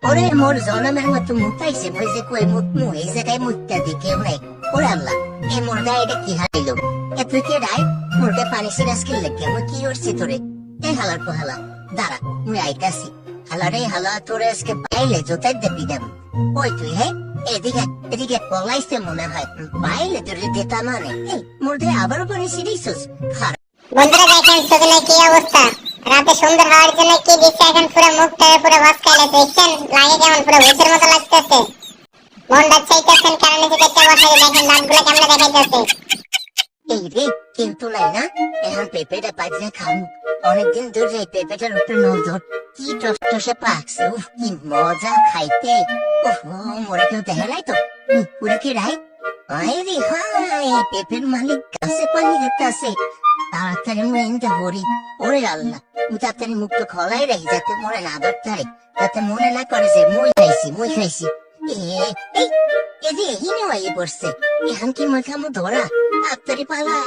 ওরে মোর জনমের মতো মুখ পাইছে, মই যে কই মুখ মুখ এই জায়গায় মুখটা দিকে নাই। ওরে আল্লাহ, এই মোরগা এটা কি হারাইলো? তুই কে রাই? মোরগা পানি সিরাজ কি লেগে মই কি করছি তোরে? এই হালার পো হালা, দাঁড়া মুই আইতাছি। হালা রে হালা, তোরে আজকে পাইলে জোতাই দেবি দেব। ওই তুই হে এদিকে এদিকে পলাইছে মনে হয়, পাইলে তোরে দেতা মানে। এই মোরগে আবারও পানি সিরিছস? খারাপ বন্ধুরা দেখেন সুজনের কি অবস্থা, রাতে সুন্দর হওয়ার জন্য কি দিচ্ছে, এখন পুরো মুখটা পুরো ভস্কাইলে দেখছেন, লাগে কেমন পুরো ভূতের মতো লাগতেছে। মনটা চাইতেছেন কারণ নিচে দেখতে বসাই, দেখেন দাঁতগুলো কেমন দেখাইতেছে। এই রে কেউ তো নাই না, এখন পেঁপেটা পাইলে খাম। অনেকদিন ধরে এই পেঁপেটার উপরে নজর, কি টসটসে পাকছে, উফ কি মজা খাইতে। ওহ মোরে কেউ দেখে নাই তো? পুরে কি রাই? আয় রে হায়, পেঁপের মালিক গাছে পানি দিতেছে। তাড়াতাড়ি মুই এনতে হরি। ওরে আল্লাহ, মুই তাড়াতাড়ি মুখটা খোলাই রাখি যাতে মনে না ধরতে, যাতে মনে না করে যে মুই খাইছি। এই যে হিনে হয়ে পড়ছে, এখন কি মুই খামু ধরা? তাড়াতাড়ি পালাই।